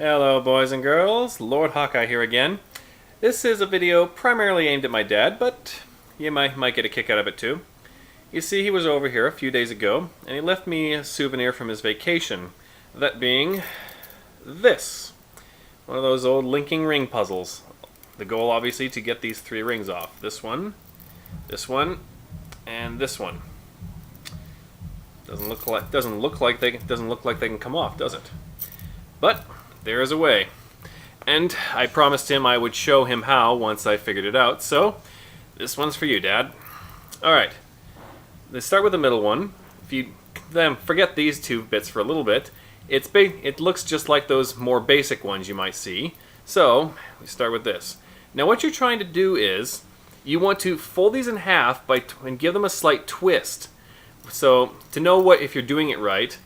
Hello boys and girls, Lord Hawkeye here again. This is a video primarily aimed at my dad, but you might get a kick out of it too. You see, he was over here a few days ago, and he left me a souvenir from his vacation. That being this. One of those old linking ring puzzles. The goal obviously to get these 3 rings off. This one, and this one. Doesn't look like they can come off, does it? But there is a way. And I promised him I would show him how once I figured it out, so this one's for you, Dad. Alright, let's start with the middle one. If you then forget these 2 bits for a little bit, it looks just like those more basic ones you might see. So, we start with this. Now what you're trying to do is, you want to fold these in half and give them a slight twist. So, to know if you're doing it right,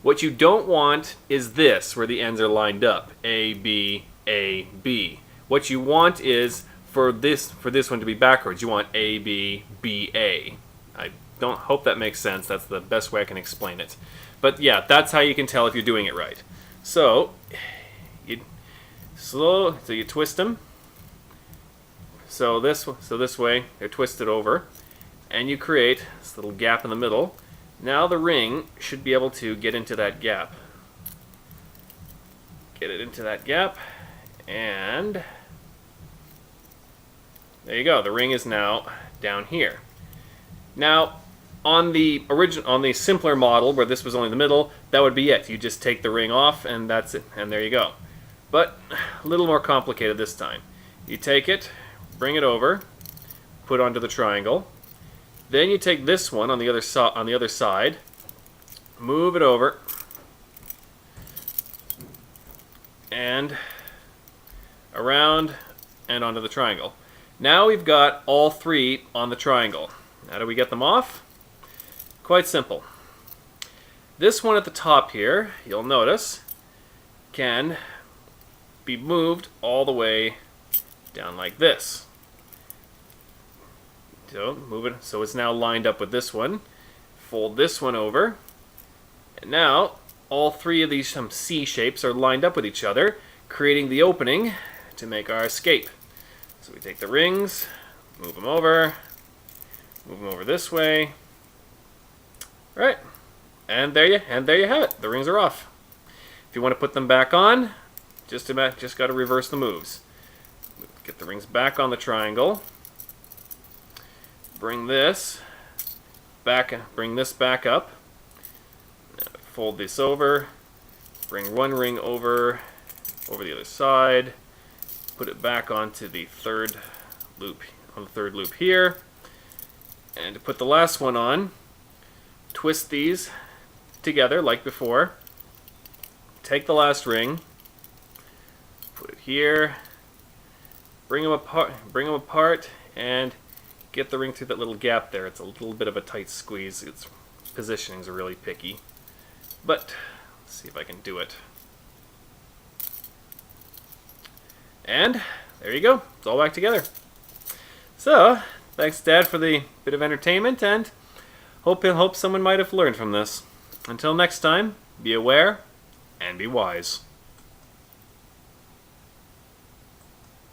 what you don't want is this, where the ends are lined up. A, B, A, B. What you want is for this one to be backwards. You want A, B, B, A. I don't hope that makes sense. That's the best way I can explain it. But yeah, that's how you can tell if you're doing it right. So, you twist them. So this way, they're twisted over. And you create this little gap in the middle. Now the ring should be able to get into that gap. Get it into that gap, and there you go. The ring is now down here. Now, on the simpler model, where this was only the middle, that would be it. You just take the ring off, and that's it, and there you go. But a little more complicated this time. You take it, bring it over, put onto the triangle. Then you take this one on the other side, move it over, and around and onto the triangle. Now we've got all 3 on the triangle. How do we get them off? Quite simple. This one at the top here, you'll notice, can be moved all the way down like this. So move it so it's now lined up with this one. Fold this one over. And now all 3 of these C shapes are lined up with each other, creating the opening to make our escape. So we take the rings, move them over this way. Right. And there you have it. The rings are off. If you want to put them back on, just got to reverse the moves. Get the rings back on the triangle. Bring this back up. Fold this over. Bring one ring over the other side. Put it back onto the third loop here. And to put the last one on, twist these together like before. Take the last ring. Put it here. Bring them apart, and get the ring through that little gap there. It's a little bit of a tight squeeze. Its positionings are really picky. But let's see if I can do it. And there you go. It's all back together. So, thanks Dad for the bit of entertainment, and hope someone might have learned from this. Until next time, be aware and be wise.